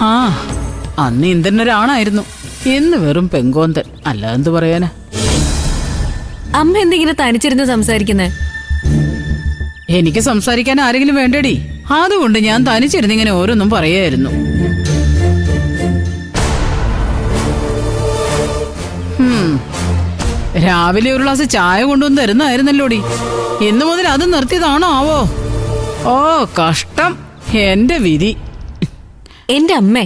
ആ അന്ന് ഇന്ദ്രനൊരാണായിരുന്നു, ഇന്ന് വെറും പെങ്കോന്തൻ. അല്ലാതെന്ത് പറയാനാ? അമ്മ എന്തെങ്കിലും തനിച്ചിരുന്ന് സംസാരിക്കുന്നേ? എനിക്ക് സംസാരിക്കാൻ ആരെങ്കിലും വേണ്ടടി. അതുകൊണ്ട് ഞാൻ തനിച്ചിരുന്നിങ്ങനെ ഓരോന്നും പറയായിരുന്നു. രാവിലെ ഒരു ഗ്ലാസ് ചായ കൊണ്ടുവന്ന് തരുന്നതായിരുന്നല്ലോടി. ഇന്നു മുതൽ അത് നിർത്തിയതാണോ ആവോ? ഓ കഷ്ടം, എന്റെ വിധി. എന്റെ അമ്മേ,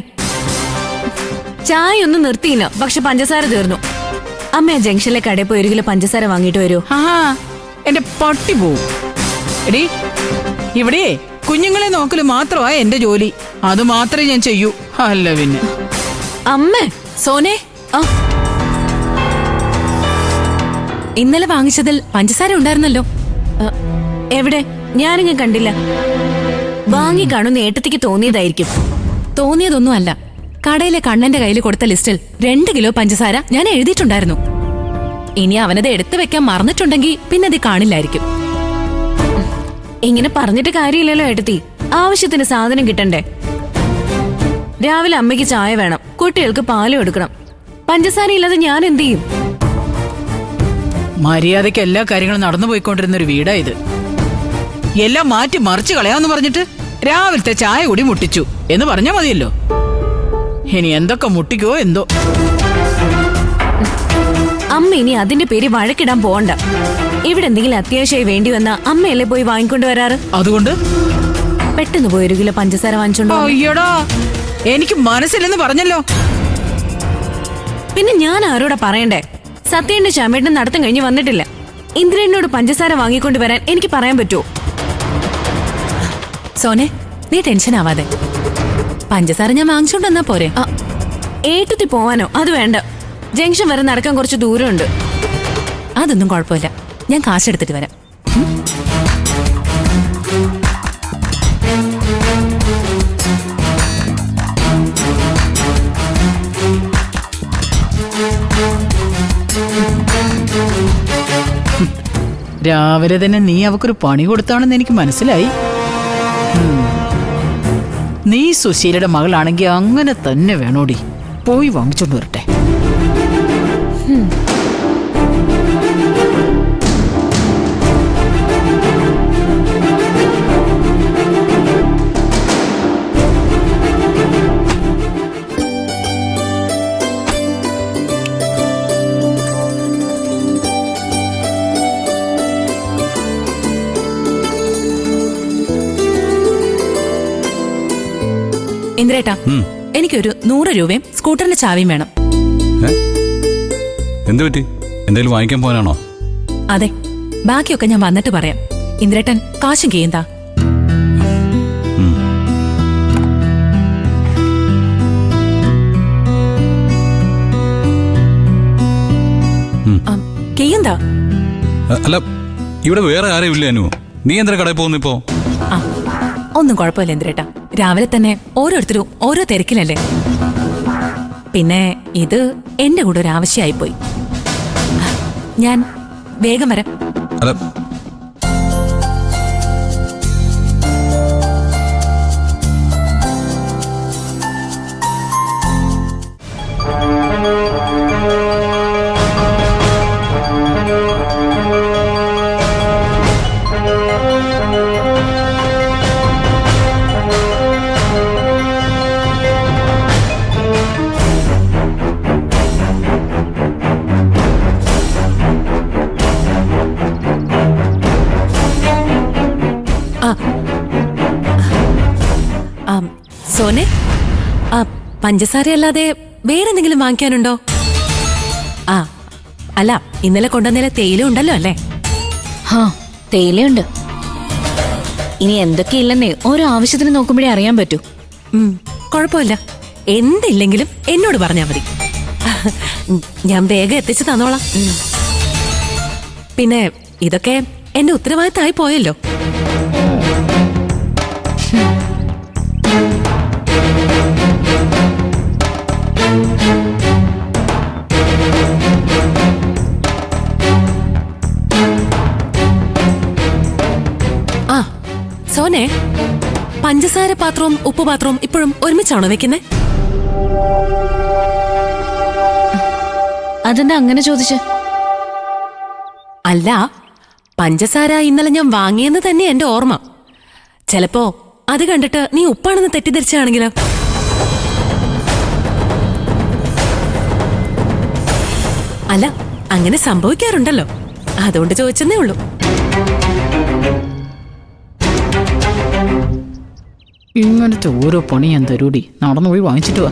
ചായ ഒന്നും നിർത്തിയില്ല, പക്ഷെ പഞ്ചസാര തീർന്നു. അമ്മ ജംഗ്ഷനിലെ കടയിൽ പോയി 1 കിലോ പഞ്ചസാര വാങ്ങിട്ട് വരൂ. ആ എന്റെ പട്ടി പോവും. എടി ഇവിടെ കുഞ്ഞുങ്ങളെ നോക്കല് മാത്രമാ എന്റെ ജോലി. അത് മാത്രമേ ഞാൻ ചെയ്യൂ. അല്ല പിന്നെ. അമ്മേ. സോനെ, ഇന്നലെ വാങ്ങിച്ചതിൽ പഞ്ചസാര ഉണ്ടായിരുന്നല്ലോ. എവിടെ? ഞാനിങ്ങ് കണ്ടില്ല. വാങ്ങി കാണുന്ന ഏട്ടത്തിക്ക് തോന്നിയതായിരിക്കും. തോന്നിയതൊന്നും അല്ല. കടയിലെ കണ്ണന്റെ കയ്യിൽ കൊടുത്ത ലിസ്റ്റിൽ 2 കിലോ പഞ്ചസാര ഞാൻ എഴുതിയിട്ടുണ്ടായിരുന്നു. ഇനി അവനത് എടുത്തു വെക്കാൻ മറന്നിട്ടുണ്ടെങ്കിൽ പിന്നെ അത് കാണില്ലായിരിക്കും. ഇങ്ങനെ പറഞ്ഞിട്ട് കാര്യമില്ലല്ലോ ഏട്ടത്തി. ആവശ്യത്തിന് സാധനം കിട്ടണ്ടേ? രാവിലെ അമ്മയ്ക്ക് ചായ വേണം, കുട്ടികൾക്ക് പാലും എടുക്കണം. പഞ്ചസാര ഇല്ലാതെ ഞാൻ എന്ത് ചെയ്യും? മര്യാദയ്ക്ക് എല്ലാ കാര്യങ്ങളും നടന്നു പോയിക്കൊണ്ടിരുന്ന ഒരു വീടാ ഇത്. എല്ലാം മാറ്റി മറിച്ച് കളയാന്ന് പറഞ്ഞിട്ട് രാവിലത്തെ ചായ കൂടി മുട്ടിച്ചു എന്ന് പറഞ്ഞാ മതിയല്ലോ. ഇനി എന്തൊക്കെ മുട്ടിക്കോ എന്തോ. അമ്മ ഇനി അതിന്റെ പേര് വഴക്കിടാൻ പോകണ്ട. ഇവിടെ എന്തെങ്കിലും അത്യാവശ്യമായി വേണ്ടി വന്നാ അമ്മയല്ലേ പോയി വാങ്ങിക്കൊണ്ട് വരാറ്. അതുകൊണ്ട് പെട്ടെന്ന് പോയി 1 കിലോ പഞ്ചസാര വാങ്ങിച്ചോണ്ടോ. അയ്യടാ, എനിക്ക് മനസ്സിലെന്ന് പറഞ്ഞല്ലോ. പിന്നെ ഞാൻ ആരോടാ പറയണ്ടേ? സത്യന്റെ ശ്യാമേട്ടൻ നടത്തം കഴിഞ്ഞ് വന്നിട്ടില്ല. ഇന്ദ്രനോട് പഞ്ചസാര വാങ്ങിക്കൊണ്ട് വരാൻ എനിക്ക് പറയാൻ പറ്റുമോ? സോനെ, നീ ടെൻഷൻ ആവാതെ. പഞ്ചസാര ഞാൻ വാങ്ങിച്ചോണ്ടെന്നാ പോരെ. ഏട്ടത്തി പോവാനോ? അത് വേണ്ട. ജംഗ്ഷൻ വരെ നടക്കാൻ കുറച്ച് ദൂരമുണ്ട്. അതൊന്നും കുഴപ്പമില്ല, ഞാൻ കാശെടുത്തിട്ട് വരാം. രാവിലെ തന്നെ നീ അവക്കൊരു പണി കൊടുത്താണെന്ന് എനിക്ക് മനസ്സിലായി. നീ സുശീലയുടെ മകളാണെങ്കിൽ അങ്ങനെ തന്നെ വേണോടി. പോയി വാങ്ങിച്ചോണ്ട് വരട്ടെ. ഇന്ദ്രേട്ടാ, എനിക്കൊരു 100 രൂപയും സ്കൂട്ടറിന്റെ ചാവിയും വേണം. എന്ത് പറ്റി? എന്തെങ്കിലും വാങ്ങിക്കാൻ പോകാനാണോ? അതെ, ബാക്കിയൊക്കെ ഞാൻ വന്നിട്ട് പറയാം. ഇന്ദ്രേട്ടൻ കാശും കീയന്താ. കീയന്താ? അല്ല, ഇവിടെ വേറെ ആരും ഇല്ല അനു. നീ എന്തിനാ കടയിൽ പോകുന്നു ഇപ്പോ? ഒന്നും കുഴപ്പമില്ല ഇന്ദ്രേട്ടാ, രാവിലെ തന്നെ ഓരോരുത്തരും ഓരോ തിരക്കിലല്ലേ. പിന്നെ ഇത് എന്റെ കൂടെ ഒരു ആവശ്യമായിപ്പോയി. ഞാൻ വേഗം വരാം. അല്ല, സോനെ, പഞ്ചസാര അല്ലാതെ വേറെന്തെങ്കിലും വാങ്ങിക്കാനുണ്ടോ? അല്ല, ഇന്നലെ കൊണ്ടുവന്നേലെ തേയില ഉണ്ടല്ലോ അല്ലേ? തേയിലയുണ്ട്. ഇനി എന്തൊക്കെയില്ലെന്നേ ഓരോ ആവശ്യത്തിന് നോക്കുമ്പോഴേ അറിയാൻ പറ്റൂ. കുഴപ്പമില്ല, എന്തില്ലെങ്കിലും എന്നോട് പറഞ്ഞാ മതി. ഞാൻ വേഗം എത്തിച്ചു തന്നോളാം. പിന്നെ ഇതൊക്കെ എന്റെ ഉത്തരവാദിത്തമായി പോയല്ലോ. സോനെ, പഞ്ചസാര പാത്രവും ഉപ്പുപാത്രവും ഇപ്പോഴും ഒരുമിച്ചാണോ വെക്കുന്നേ? അതെന്താ അങ്ങനെ ചോദിച്ചേ? അല്ല, പഞ്ചസാര ഇന്നലെ ഞാൻ വാങ്ങിയെന്ന് തന്നെ എന്റെ ഓർമ്മ. ചിലപ്പോ അത് കണ്ടിട്ട് നീ ഉപ്പാണെന്ന് തെറ്റിദ്ധരിച്ചാണെങ്കിലോ? അല്ല, അങ്ങനെ സംഭവിക്കാറുണ്ടല്ലോ, അതുകൊണ്ട് ചോദിച്ചെന്നേ ഉള്ളൂ. ഇങ്ങനത്തെ ഓരോ പണി ഞാൻ തരൂടി, നടന്നു പോയി വാങ്ങിച്ചിട്ട് വാ.